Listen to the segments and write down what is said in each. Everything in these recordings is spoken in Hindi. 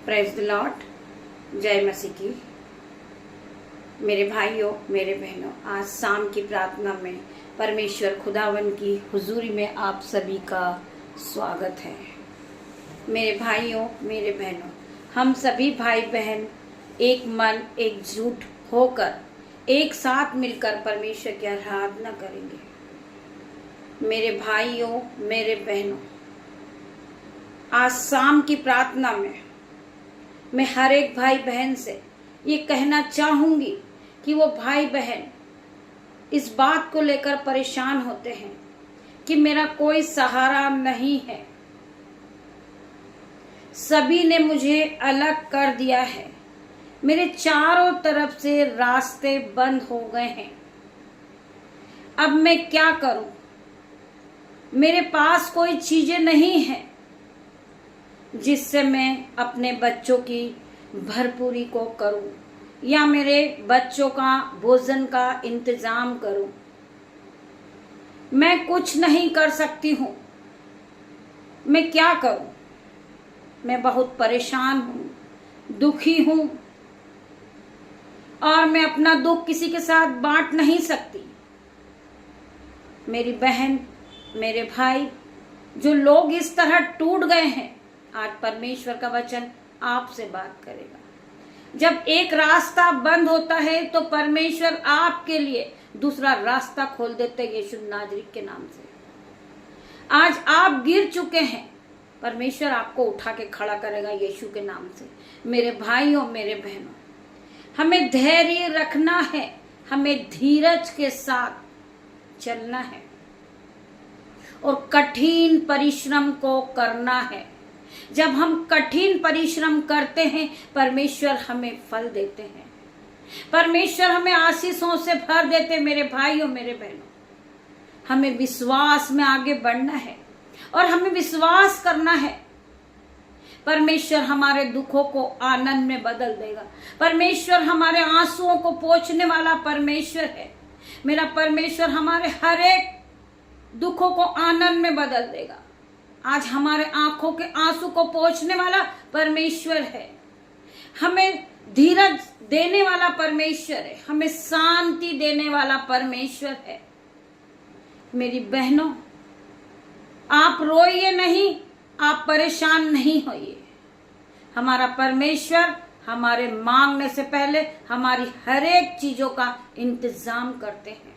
Praise the Lord. जय मसीह की। मेरे भाइयों, मेरे बहनों, आज शाम की प्रार्थना में परमेश्वर खुदावन की हुजूरी में आप सभी का स्वागत है। मेरे भाइयों, मेरे बहनों, हम सभी भाई बहन एक मन एकजुट होकर एक साथ मिलकर परमेश्वर की आराधना करेंगे। मेरे भाइयों, मेरे बहनों, आज शाम की प्रार्थना में मैं हर एक भाई बहन से ये कहना चाहूंगी कि वो भाई बहन इस बात को लेकर परेशान होते हैं कि मेरा कोई सहारा नहीं है, सभी ने मुझे अलग कर दिया है, मेरे चारों तरफ से रास्ते बंद हो गए हैं, अब मैं क्या करूं? मेरे पास कोई चीजें नहीं हैं जिससे मैं अपने बच्चों की भरपूरी को करूं या मेरे बच्चों का भोजन का इंतजाम करूं। मैं कुछ नहीं कर सकती हूं, मैं क्या करूं? मैं बहुत परेशान हूं, दुखी हूं और मैं अपना दुख किसी के साथ बांट नहीं सकती। मेरी बहन, मेरे भाई, जो लोग इस तरह टूट गए हैं, आज परमेश्वर का वचन आपसे बात करेगा। जब एक रास्ता बंद होता है तो परमेश्वर आपके लिए दूसरा रास्ता खोल देते हैं यीशु नाजरी के नाम से। आज आप गिर चुके हैं, परमेश्वर आपको उठा के खड़ा करेगा यीशु के नाम से। मेरे भाइयों, मेरे बहनों, हमें धैर्य रखना है, हमें धीरज के साथ चलना है और कठिन परिश्रम को करना है। जब हम कठिन परिश्रम करते हैं, परमेश्वर हमें फल देते हैं, परमेश्वर हमें आशीषों से भर देते हैं। मेरे भाइयों, मेरे बहनों, हमें विश्वास में आगे बढ़ना है और हमें विश्वास करना है परमेश्वर हमारे दुखों को आनंद में बदल देगा। परमेश्वर हमारे आंसुओं को पोंछने वाला परमेश्वर है। मेरा परमेश्वर हमारे हर एक दुखों को आनंद में बदल देगा। आज हमारे आंखों के आंसू को पोंछने वाला परमेश्वर है, हमें धीरज देने वाला परमेश्वर है, हमें शांति देने वाला परमेश्वर है। मेरी बहनों, आप रोइए नहीं, आप परेशान नहीं होइए। हमारा परमेश्वर हमारे मांगने से पहले हमारी हर एक चीजों का इंतजाम करते हैं।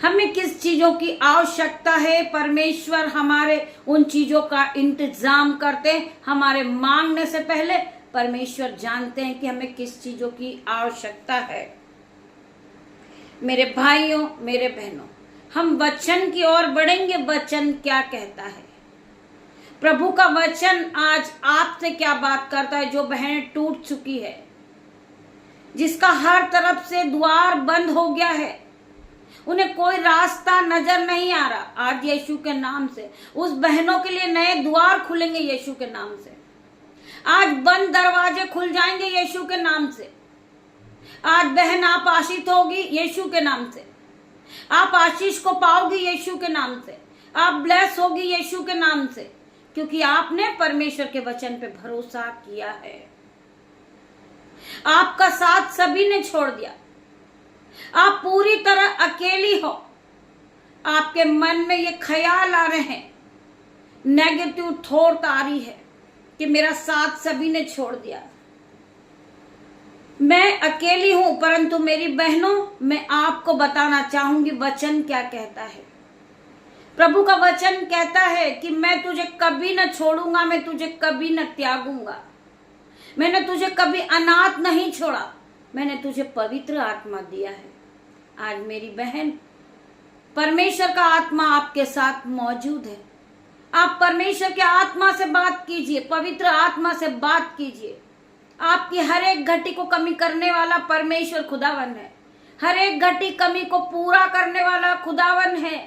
हमें किस चीजों की आवश्यकता है, परमेश्वर हमारे उन चीजों का इंतजाम करते हैं। हमारे मांगने से पहले परमेश्वर जानते हैं कि हमें किस चीजों की आवश्यकता है। मेरे भाइयों, मेरे बहनों, हम वचन की ओर बढ़ेंगे। वचन क्या कहता है? प्रभु का वचन आज आपसे क्या बात करता है? जो बहन टूट चुकी है, जिसका हर तरफ से द्वार बंद हो गया है, उन्हें कोई रास्ता नजर नहीं आ रहा, आज यीशु के नाम से उस बहनों के लिए नए द्वार खुलेंगे यीशु के नाम से। आज बंद दरवाजे खुल जाएंगे यीशु के नाम से। आज बहन आप आशीष होगी यीशु के नाम से, आप आशीष को पाओगी यीशु के नाम से, आप ब्लेस होगी यीशु के नाम से, क्योंकि आपने परमेश्वर के वचन पे भरोसा किया है। आपका साथ सभी ने छोड़ दिया, आप पूरी तरह अकेली हो। आपके मन में ये ख्याल आ रहे हैं, नेगेटिव थॉट आ रही है कि मेरा साथ सभी ने छोड़ दिया, मैं अकेली हूं। परंतु मेरी बहनों, मैं आपको बताना चाहूंगी वचन क्या कहता है। प्रभु का वचन कहता है कि मैं तुझे कभी न छोड़ूंगा, मैं तुझे कभी न त्यागूंगा, मैंने तुझे कभी अनाथ नहीं छोड़ा, मैंने तुझे पवित्र आत्मा दिया है। आज मेरी बहन, परमेश्वर का आत्मा आपके साथ मौजूद है। आप परमेश्वर के आत्मा से बात कीजिए, पवित्र आत्मा से बात कीजिए। आपकी हर एक घटी को कमी करने वाला परमेश्वर खुदावन है, हर एक घटी कमी को पूरा करने वाला खुदावन है।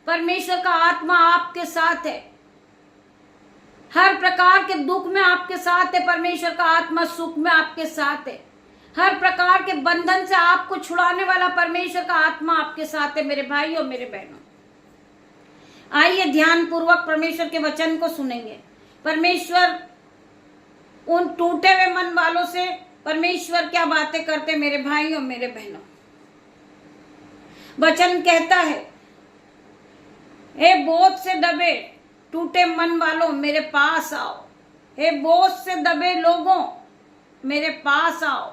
परमेश्वर का आत्मा आपके साथ है, हर प्रकार के दुख में आपके साथ है। परमेश्वर का आत्मा सुख में आपके साथ है, हर प्रकार के बंधन से आपको छुड़ाने वाला परमेश्वर का आत्मा आपके साथ है। मेरे भाइयों, मेरे बहनों, आइए ध्यान पूर्वक परमेश्वर के वचन को सुनेंगे। परमेश्वर उन टूटे हुए मन वालों से परमेश्वर क्या बातें करते मेरे भाई और मेरे बहनों। वचन कहता है, हे बोझ से दबे टूटे मन वालों मेरे पास आओ, हे बोझ से दबे लोगों मेरे पास आओ,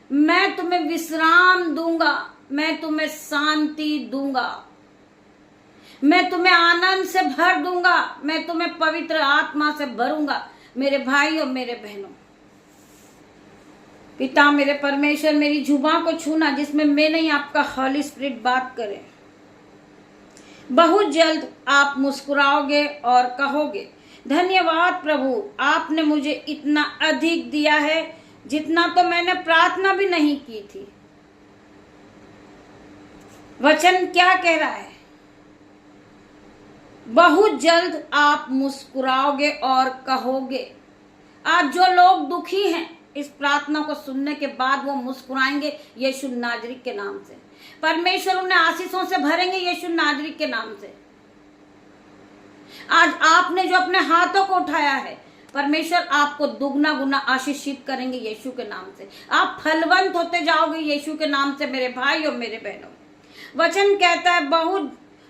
मैं तुम्हें विश्राम दूंगा, मैं तुम्हें शांति दूंगा, मैं तुम्हें आनंद से भर दूंगा, मैं तुम्हें पवित्र आत्मा से भरूंगा। मेरे भाई और मेरे बहनों, पिता मेरे परमेश्वर मेरी जुबान को छूना जिसमें मैं नहीं आपका हॉली स्पिरिट बात करे। बहुत जल्द आप मुस्कुराओगे और कहोगे, धन्यवाद प्रभु, आपने मुझे इतना अधिक दिया है जितना तो मैंने प्रार्थना भी नहीं की थी। वचन क्या कह रहा है? बहुत जल्द आप मुस्कुराओगे और कहोगे। आज जो लोग दुखी हैं इस प्रार्थना को सुनने के बाद वो मुस्कुराएंगे यीशु नाजरी के नाम से। परमेश्वर उन्हें आशीषों से भरेंगे यीशु नाजरी के नाम से। आज आपने जो अपने हाथों को उठाया है परमेश्वर आपको दुगना गुना आशीषित करेंगे यीशु के नाम से। आप फलवंत होते जाओगे यीशु के नाम से मेरे भाई और मेरे बहनों। वचन कहता है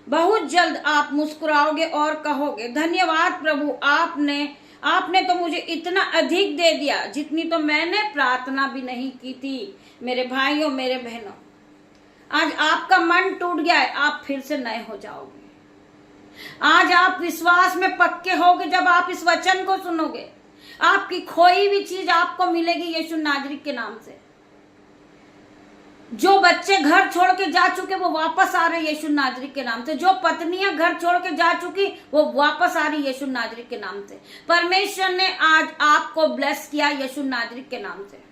बहुत जल्द आप मुस्कुराओगे और कहोगे, धन्यवाद प्रभु, आपने तो मुझे इतना अधिक दे दिया जितनी तो मैंने प्रार्थना भी नहीं की थी। मेरे भाइयों मेरे बहनों, आज आपका मन टूट गया है, आप फिर से नए हो जाओगे। आज आप विश्वास में पक्के होगे जब आप इस वचन को सुनोगे। आपकी खोई हुई चीज आपको मिलेगी यीशु नाजरी के नाम से। जो बच्चे घर छोड़ के जा चुके वो वापस आ रहे यीशु नाजरी के नाम से। जो पत्नियां घर छोड़ के जा चुकी वो वापस आ रही यीशु नाजरी के नाम से। परमेश्वर ने आज आपको ब्लेस किया यीशु नाजरी के नाम से।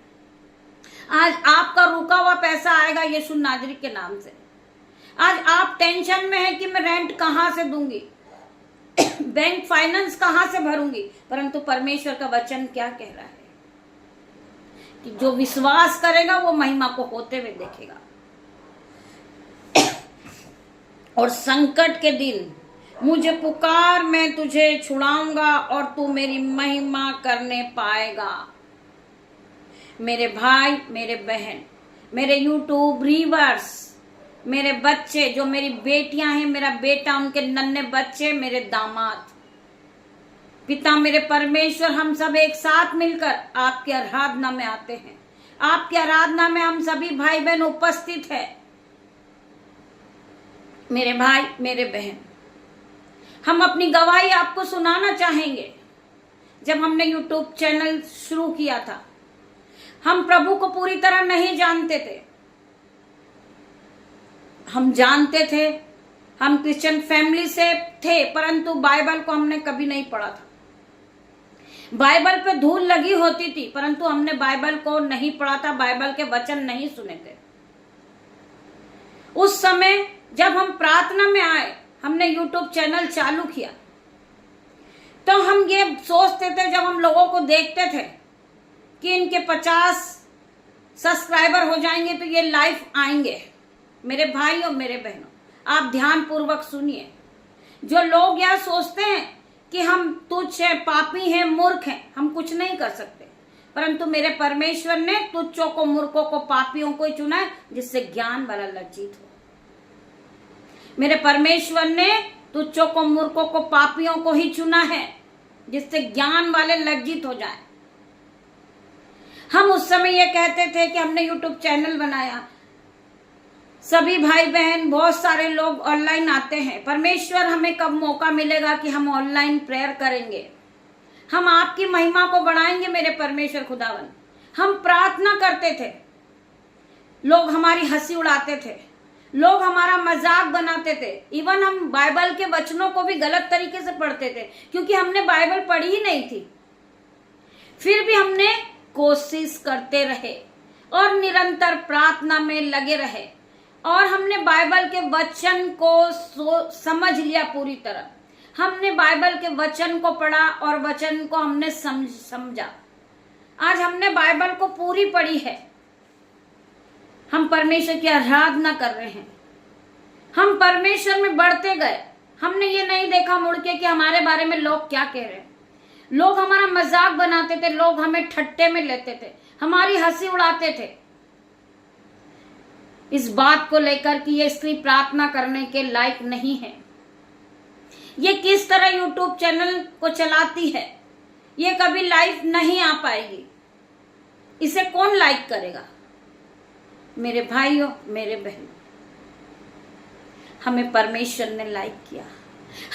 आज आपका रुका हुआ पैसा आएगा यीशु नाजरी के नाम से। आज आप टेंशन में है कि मैं रेंट कहां से दूंगी, बैंक फाइनेंस कहां से भरूंगी, परंतु परमेश्वर का वचन क्या कह रहा है कि जो विश्वास करेगा वो महिमा को होते हुए देखेगा। और संकट के दिन मुझे पुकार, मैं तुझे छुड़ाऊंगा और तू मेरी महिमा करने पाएगा। मेरे भाई मेरे बहन, मेरे यूट्यूब व्यूअर्स, मेरे बच्चे जो मेरी बेटियां हैं, मेरा बेटा, उनके नन्हे बच्चे, मेरे दामाद, पिता मेरे परमेश्वर, हम सब एक साथ मिलकर आपकी आराधना में आते हैं। आपकी आराधना में हम सभी भाई बहन उपस्थित है। मेरे भाई मेरे बहन, हम अपनी गवाही आपको सुनाना चाहेंगे। जब हमने यूट्यूब चैनल शुरू किया था हम प्रभु को पूरी तरह नहीं जानते थे। हम जानते थे, हम क्रिश्चियन फैमिली से थे, परंतु बाइबल को हमने कभी नहीं पढ़ा था। बाइबल पे धूल लगी होती थी परंतु हमने बाइबल को नहीं पढ़ा था, बाइबल के वचन नहीं सुने थे। उस समय जब हम प्रार्थना में आए, हमने यूट्यूब चैनल चालू किया, तो हम ये सोचते थे, जब हम लोगों को देखते थे कि इनके 50 सब्सक्राइबर हो जाएंगे तो ये लाइव आएंगे। मेरे भाई और मेरे बहनों, आप ध्यान पूर्वक सुनिए। जो लोग यह सोचते हैं कि हम तुच्छ हैं, पापी हैं, मूर्ख हैं, हम कुछ नहीं कर सकते, परंतु मेरे परमेश्वर ने तुच्छों को, मूर्खों को, पापियों को ही चुना है जिससे ज्ञान वाला लज्जित हो। मेरे परमेश्वर ने तुच्छों को, मूर्खों को, पापियों को ही चुना है जिससे ज्ञान वाले लज्जित हो जाए। हम उस समय ये कहते थे कि हमने यूट्यूब चैनल बनाया, सभी भाई बहन, बहुत सारे लोग ऑनलाइन आते हैं, परमेश्वर हमें कब मौका मिलेगा कि हम ऑनलाइन प्रेयर करेंगे, हम आपकी महिमा को बढ़ाएंगे। मेरे परमेश्वर खुदावन, हम प्रार्थना करते थे, लोग हमारी हंसी उड़ाते थे, लोग हमारा मजाक बनाते थे, इवन हम बाइबल के वचनों को भी गलत तरीके से पढ़ते थे क्योंकि हमने बाइबल पढ़ी ही नहीं थी। फिर भी हमने कोशिश करते रहे और निरंतर प्रार्थना में लगे रहे और हमने बाइबल के वचन को समझ लिया पूरी तरह। हमने बाइबल के वचन को पढ़ा और वचन को हमने समझा। आज हमने बाइबल को पूरी पढ़ी है। हम परमेश्वर की आराधना कर रहे हैं, हम परमेश्वर में बढ़ते गए। हमने ये नहीं देखा मुड़ के कि हमारे बारे में लोग क्या कह रहे हैं। लोग हमारा मजाक बनाते थे, लोग हमें ठट्टे में लेते थे, हमारी हंसी उड़ाते थे इस बात को लेकर कि ये स्त्री प्रार्थना करने के लायक नहीं है, ये किस तरह यूट्यूब चैनल को चलाती है, ये कभी लाइव नहीं आ पाएगी, इसे कौन लाइक करेगा। मेरे भाइयों, मेरे बहनों, हमें परमेश्वर ने लाइक किया,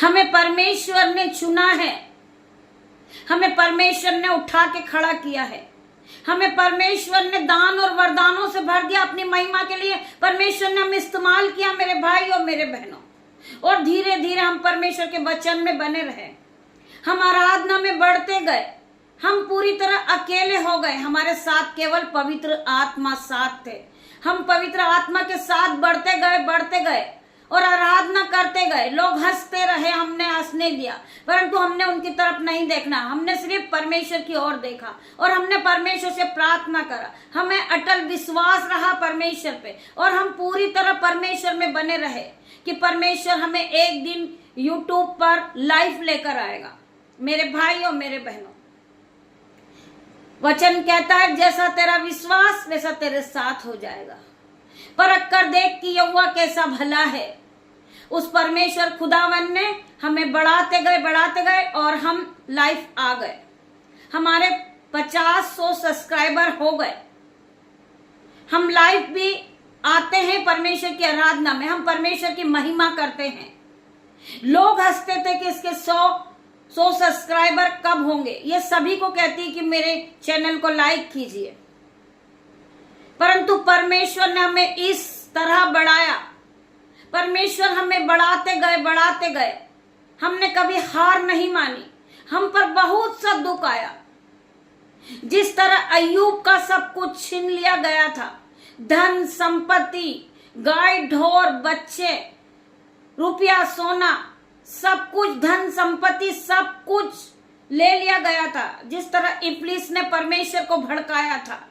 हमें परमेश्वर ने चुना है, हमें परमेश्वर ने उठा के खड़ा किया है, हमें परमेश्वर ने दान और वरदानों से भर दिया अपनी महिमा के लिए। परमेश्वर ने हमें इस्तेमाल किया मेरे भाइयों, मेरे बहनों, और धीरे धीरे हम परमेश्वर के वचन में बने रहे, हम आराधना में बढ़ते गए, हम पूरी तरह अकेले हो गए, हमारे साथ केवल पवित्र आत्मा साथ थे, हम पवित्र आत्मा के साथ बढ़ते गए और आराधना करते गए। लोग हंसते रहे, हमने हंसने दिया, परंतु हमने उनकी तरफ नहीं देखना, हमने सिर्फ परमेश्वर की ओर देखा और हमने परमेश्वर से प्रार्थना करा। हमें अटल विश्वास रहा परमेश्वर पे और हम पूरी तरह परमेश्वर में बने रहे कि परमेश्वर हमें एक दिन यूट्यूब पर लाइव लेकर आएगा। मेरे भाइयों, मेरे बहनों, वचन कहता है जैसा तेरा विश्वास वैसा तेरे साथ हो जाएगा। परख कर देख कि यहोवा कैसा भला है। उस परमेश्वर खुदावन ने हमें बढ़ाते गए और हम लाइव आ गए। हमारे 50-100 सब्सक्राइबर हो गए। हम लाइव भी आते हैं परमेश्वर की आराधना में, हम परमेश्वर की महिमा करते हैं। लोग हंसते थे कि इसके 100 सब्सक्राइबर कब होंगे। ये सभी को कहती कि मेरे चैनल को लाइक कीजिए, परंतु परमेश्वर ने हमें इस तरह बढ़ाया। परमेश्वर हमें बढ़ाते गए। हमने कभी हार नहीं मानी, हम पर बहुत सा दुख आया। जिस तरह अय्यूब का सब कुछ छीन लिया गया था, धन संपत्ति, गाय ढोर, बच्चे, रुपया सोना, सब कुछ, धन संपत्ति सब कुछ ले लिया गया था। जिस तरह इब्लीस ने परमेश्वर को भड़काया था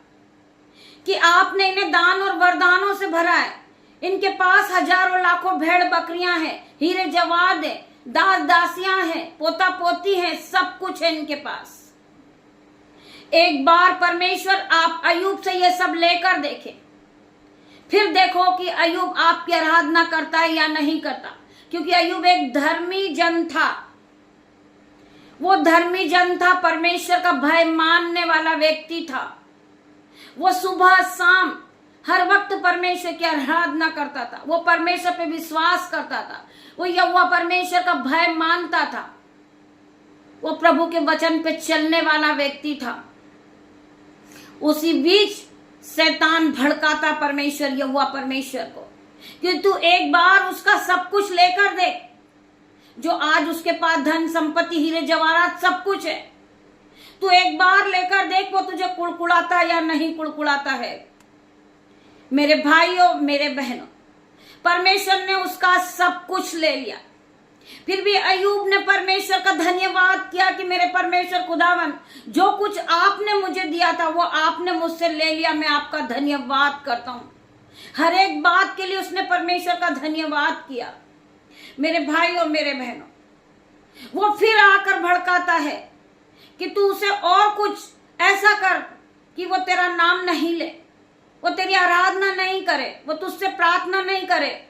कि आपने इन्हें दान और वरदानों से भरा है, इनके पास हजारों लाखों भेड़ बकरियां हैं, हीरे जवाहर हैं, दास दासियां हैं, पोता पोती हैं, सब कुछ है इनके पास। एक बार परमेश्वर आप अय्यूब से ये सब लेकर देखें, फिर देखो कि अय्यूब आपकी आराधना करता है या नहीं करता। क्योंकि अय्यूब एक धर्मी जन था, वो धर्मी जन था, परमेश्वर का भय मानने वाला व्यक्ति था। वो सुबह शाम हर वक्त परमेश्वर की आराधना करता था, वो परमेश्वर पे विश्वास करता था, वो यहोवा परमेश्वर का भय मानता था, वो प्रभु के वचन पे चलने वाला व्यक्ति था। उसी बीच शैतान भड़काता परमेश्वर, यहोवा परमेश्वर को, कि तू एक बार उसका सब कुछ लेकर देख, जो आज उसके पास धन संपत्ति हीरे जवाहरात सब कुछ है, तू एक बार लेकर देख वो तुझे कुड़कुड़ाता या नहीं कुड़कुड़ाता है। मेरे भाइयों, मेरे बहनों, परमेश्वर ने उसका सब कुछ ले लिया, फिर भी अय्यूब ने परमेश्वर का धन्यवाद किया कि मेरे परमेश्वर खुदावन, जो कुछ आपने मुझे दिया था वो आपने मुझसे ले लिया, मैं आपका धन्यवाद करता हूं। हर एक बात के लिए उसने परमेश्वर का धन्यवाद किया। मेरे भाइयों, मेरे बहनों, वो फिर आकर भड़काता है कि तू उसे और कुछ ऐसा कर कि वो तेरा नाम नहीं ले, वो तेरी आराधना नहीं करे, वो तुझसे प्रार्थना नहीं करे।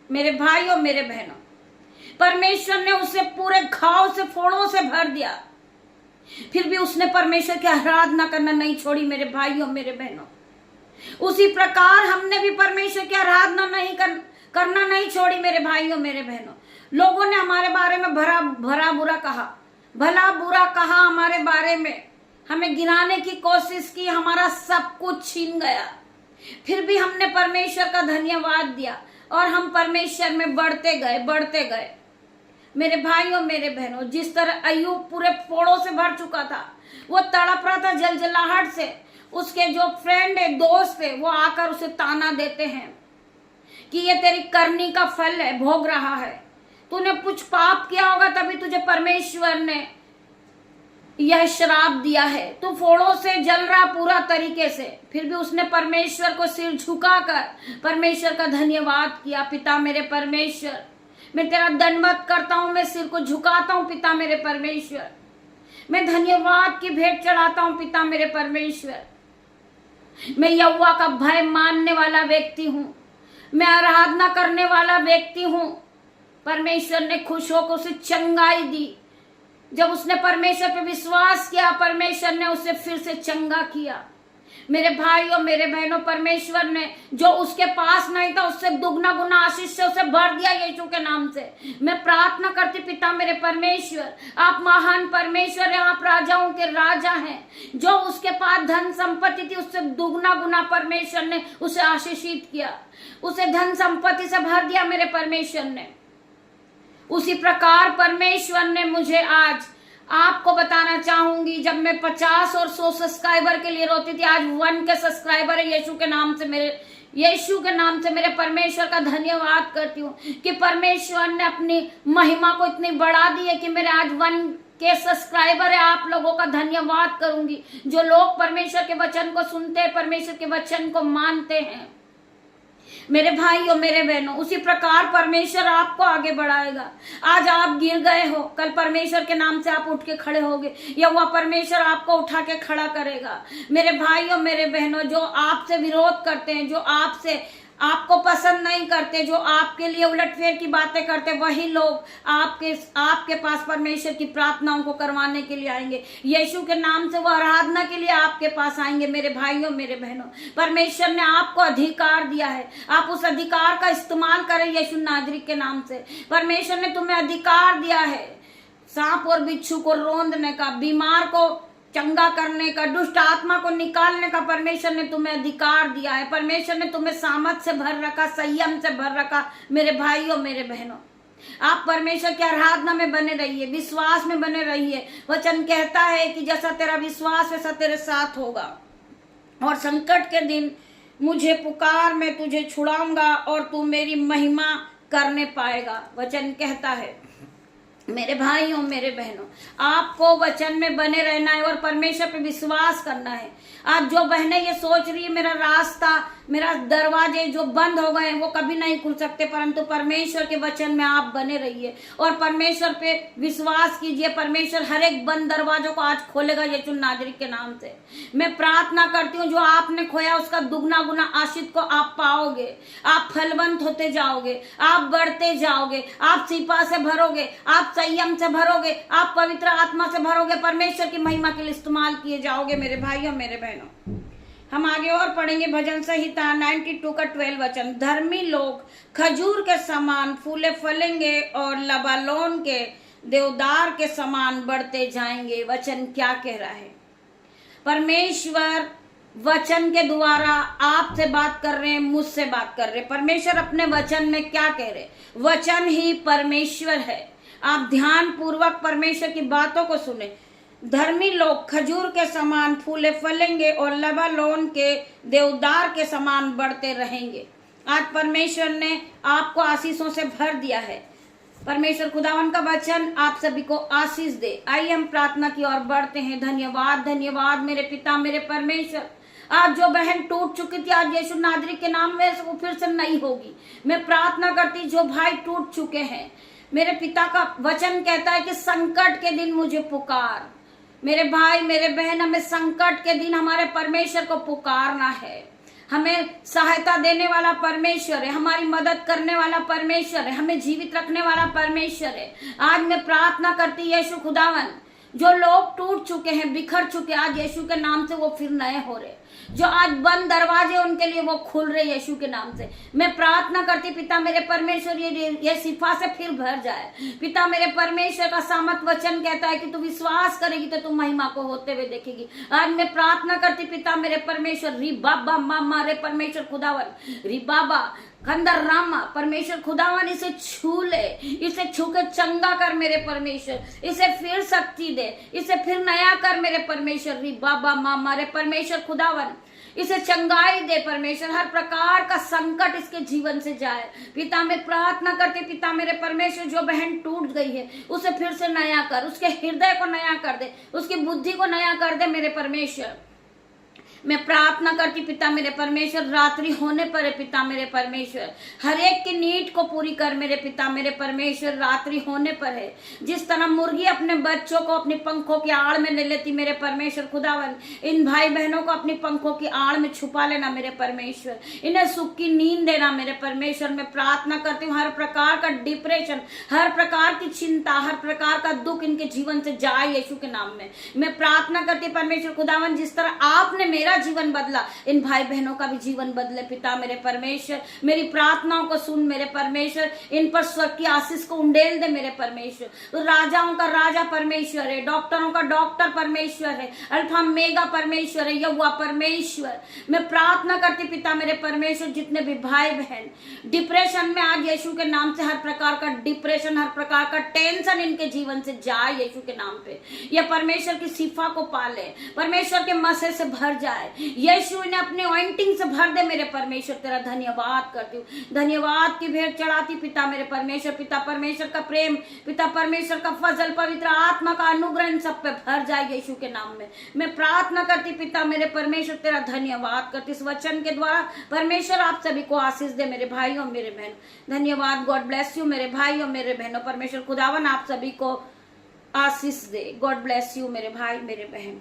मेरे भाइयों, मेरे बहनों, परमेश्वर ने उसे पूरे घाव से, फोड़ों से भर दिया, फिर भी उसने परमेश्वर की आराधना करना नहीं छोड़ी। मेरे भाइयों, मेरे बहनों, उसी प्रकार हमने भी परमेश्वर की आराधना करना नहीं छोड़ी। मेरे भाइयों, मेरे बहनों, लोगों ने हमारे बारे में भला बुरा कहा हमारे बारे में, हमें गिराने की कोशिश की, हमारा सब कुछ छीन गया, फिर भी हमने परमेश्वर का धन्यवाद दिया और हम परमेश्वर में बढ़ते गए। मेरे भाइयों, मेरे बहनों, जिस तरह अय्यूब पूरे फोड़ों से भर चुका था, वो तड़प रहा था जलजलाहट से, उसके जो फ्रेंड है, दोस्त है, वो आकर उसे ताना देते हैं कि ये तेरी करनी का फल है, भोग रहा है, तूने कुछ पाप किया होगा तभी तुझे परमेश्वर ने यह श्राप दिया है, तू फोड़ों से जल रहा पूरा तरीके से। फिर भी उसने परमेश्वर को सिर झुकाकर परमेश्वर का धन्यवाद किया। पिता मेरे परमेश्वर, मैं तेरा दंडवत करता हूं, मैं सिर को झुकाता हूं पिता मेरे परमेश्वर, मैं धन्यवाद की भेंट चढ़ाता हूं पिता मेरे परमेश्वर। मैं यहोवा का भय मानने वाला व्यक्ति हूं, मैं आराधना करने वाला व्यक्ति हूं। परमेश्वर ने खुश होकर उसे चंगाई दी। जब उसने परमेश्वर पे विश्वास किया, परमेश्वर ने उसे फिर से चंगा किया। मेरे भाइयों मेरे बहनों, परमेश्वर ने जो उसके पास नहीं था उससे दुगना गुना आशीष से उसे भर दिया यीशु के नाम से। मैं प्रार्थना करती पिता मेरे परमेश्वर, आप महान परमेश्वर हैं, आप राजाओं के राजा हैं। जो उसके पास धन संपत्ति थी उससे दुगना गुना परमेश्वर ने उसे आशीषित किया, उसे धन संपत्ति से भर दिया मेरे परमेश्वर ने। उसी प्रकार परमेश्वर ने मुझे आज आपको बताना चाहूंगी, जब मैं 50 और 100 सब्सक्राइबर के लिए रोती थी, आज 1 के सब्सक्राइबर है। यीशु के नाम से मेरे परमेश्वर का धन्यवाद करती हूँ कि परमेश्वर ने अपनी महिमा को इतनी बढ़ा दी है कि मेरे आज 1 के सब्सक्राइबर है। आप लोगों का धन्यवाद करूंगी जो लोग परमेश्वर के वचन को सुनते हैं, परमेश्वर के वचन को मानते हैं। मेरे भाइयों मेरे बहनों, उसी प्रकार परमेश्वर आपको आगे बढ़ाएगा। आज आप गिर गए हो, कल परमेश्वर के नाम से आप उठ के खड़े होगे, या वह परमेश्वर आपको उठा के खड़ा करेगा। मेरे भाइयों मेरे बहनों, जो आपसे विरोध करते हैं, जो आपको पसंद नहीं करते, जो आपके लिए उलटफेर की बातें करते, वही लोग आपके पास परमेश्वर की प्रार्थनाओं को करवाने के लिए आएंगे। यीशु के नाम से वो आराधना के लिए आपके पास आएंगे। मेरे भाइयों मेरे बहनों, परमेश्वर ने आपको अधिकार दिया है, आप उस अधिकार का इस्तेमाल करें यीशु नाजरीक के नाम से। परमेश्वर ने तुम्हें अधिकार दिया है सांप और बिच्छू को रौंदने का, बीमार को चंगा करने का, दुष्ट आत्मा को निकालने का परमेश्वर ने तुम्हें अधिकार दिया है। परमेश्वर ने तुम्हें सामर्थ से भर रखा, संयम से भर रखा। मेरे भाइयों मेरे बहनों, आप परमेश्वर की आराधना में बने रहिए, विश्वास में बने रहिए। वचन कहता है कि जैसा तेरा विश्वास वैसा तेरे साथ होगा, और संकट के दिन मुझे पुकार, मैं तुझे छुड़ाऊंगा और तू मेरी महिमा करने पाएगा। वचन कहता है मेरे भाइयों मेरे बहनों, आपको वचन में बने रहना है और परमेश्वर पे विश्वास करना है। आज जो बहनें ये सोच रही है मेरा रास्ता, मेरा दरवाजे जो बंद हो गए वो कभी नहीं खुल सकते, परंतु परमेश्वर के वचन में आप बने रहिए और परमेश्वर पे विश्वास कीजिए। परमेश्वर हर एक बंद दरवाजों को आज खोलेगा यीशु नाजरीक के नाम से। मैं प्रार्थना करती हूँ, जो आपने खोया उसका दुगना गुना आशीष को आप पाओगे। आप फलवंत होते जाओगे, आप बढ़ते जाओगे, आप सिपा से भरोगे, आप संयम से भरोगे, आप पवित्र आत्मा से भरोगे, परमेश्वर की महिमा के लिए इस्तेमाल किए जाओगे। मेरे भाइयों मेरे बहनों, हम आगे और पढ़ेंगे भजन संहिता 92 का 12 वचन। धर्मी लोग खजूर के समान फूले फलेंगे और लबालोन के देवदार के समान बढ़ते जाएंगे। वचन क्या कह रहा है? परमेश्वर वचन के द्वारा आपसे बात कर रहे हैं, मुझसे बात कर रहे हैं। परमेश्वर अपने वचन में क्या कह रहे? वचन ही परमेश्वर है। आप ध्यान पूर्वक परमेश्वर की बातों को सुने। धर्मी लोग खजूर के समान फूले फलेंगे और लबालोन के देवदार के समान बढ़ते रहेंगे। आज परमेश्वर ने आपको आशीषों से भर दिया है। परमेश्वर खुदावन का वचन आप सभी को आशीष दे। आइए हम प्रार्थना की ओर बढ़ते हैं। धन्यवाद धन्यवाद मेरे पिता मेरे परमेश्वर। आज जो बहन टूट चुकी थी, आज यीशु नाजरी के नाम में वो फिर से नहीं होगी। मैं प्रार्थना करती, जो भाई टूट चुके हैं, मेरे पिता का वचन कहता है कि संकट के दिन मुझे पुकार। मेरे भाई मेरे बहन, हमें संकट के दिन हमारे परमेश्वर को पुकारना है। हमें सहायता देने वाला परमेश्वर है, हमारी मदद करने वाला परमेश्वर है, हमें जीवित रखने वाला परमेश्वर है। आज मैं प्रार्थना करती, यीशु खुदावन, जो लोग टूट चुके हैं, बिखर चुके, आज यीशु के नाम से वो फिर नए हो रहे। जो आज बंद दरवाजे उनके लिए वो खुल रहे यीशु के नाम से। मैं प्रार्थना करती पिता मेरे परमेश्वर, ये शिफा से फिर भर जाए। पिता मेरे परमेश्वर का सामर्थ वचन कहता है कि तू विश्वास करेगी तो तू महिमा को होते हुए देखेगी। आज मैं प्रार्थना करती पिता मेरे परमेश्वर, री बाबा मामा रे परमेश्वर खुदावन, री बाबा खंदर रामा परमेश्वर खुदावन, इसे छू ले, इसे छू के चंगा कर मेरे परमेश्वर, इसे फिर शक्ति दे, इसे फिर नया कर मेरे परमेश्वर। री बाबा मामा रे परमेश्वर खुदावन, इसे चंगाई दे परमेश्वर। हर प्रकार का संकट इसके जीवन से जाए। पिता मैं प्रार्थना करते पिता मेरे परमेश्वर, जो बहन टूट गई है उसे फिर से नया कर, उसके हृदय को नया कर दे, उसकी बुद्धि को नया कर दे मेरे परमेश्वर। मैं प्रार्थना करती पिता मेरे परमेश्वर, रात्रि होने पर है पिता मेरे परमेश्वर, हर एक की नीड को पूरी कर मेरे पिता मेरे परमेश्वर, रात्रि होने पर है। जिस तरह मुर्गी अपने बच्चों को अपनी पंखों की आड़ में ले लेती मेरे परमेश्वर खुदावन, इन भाई बहनों को अपनी पंखों की आड़ में छुपा लेना मेरे परमेश्वर, इन्हें सुख की नींद देना मेरे परमेश्वर। मैं प्रार्थना करती हूँ हर प्रकार का डिप्रेशन, हर प्रकार की चिंता, हर प्रकार का दुख इनके जीवन से जाए यीशु के नाम में। मैं प्रार्थना करती परमेश्वर खुदावन, जिस तरह आपने मेरा जीवन बदला, इन भाई बहनों का भी जीवन बदले पिता मेरे परमेश्वर। मेरी प्रार्थनाओं को सुन मेरे परमेश्वर, इन पर स्वर्ग की आशीष को उंडेल दे मेरे परमेश्वर। तो राजाओं का राजा परमेश्वर है, डॉक्टरों का डॉक्टर परमेश्वर है, अल्फा मेगा परमेश्वर है, यहोवा परमेश्वर। मैं प्रार्थना करती पिता मेरे परमेश्वर, जितने भी भाई बहन डिप्रेशन में आज यीशु के नाम से, हर प्रकार का डिप्रेशन, हर प्रकार का टेंशन इनके जीवन से जाए यीशु के नाम पे। यह परमेश्वर की शिफा को पाले, परमेश्वर के मसे से भर जाए, यीशु इन्हें अपने ऑइंटिंग से भर दे मेरे परमेश्वर। तेरा धन्यवाद करती हूँ, धन्यवाद की भेंट चढ़ाती पिता मेरे परमेश्वर। पिता परमेश्वर का प्रेम, पिता परमेश्वर का फजल, पवित्र आत्मा का अनुग्रह इन सब पे भर जाए यीशु के नाम में। मैं प्रार्थना करती पिता मेरे परमेश्वर, तेरा धन्यवाद करती इस वचन के द्वारा परमेश्वर। आप सभी को आशीष दे मेरे भाई और मेरे बहन। धन्यवाद, गॉड ब्लेस यू मेरे भाई और मेरे बहनों। परमेश्वर खुदावन आप सभी को आशीष दे। गॉड ब्लेस यू मेरे भाई मेरे बहन।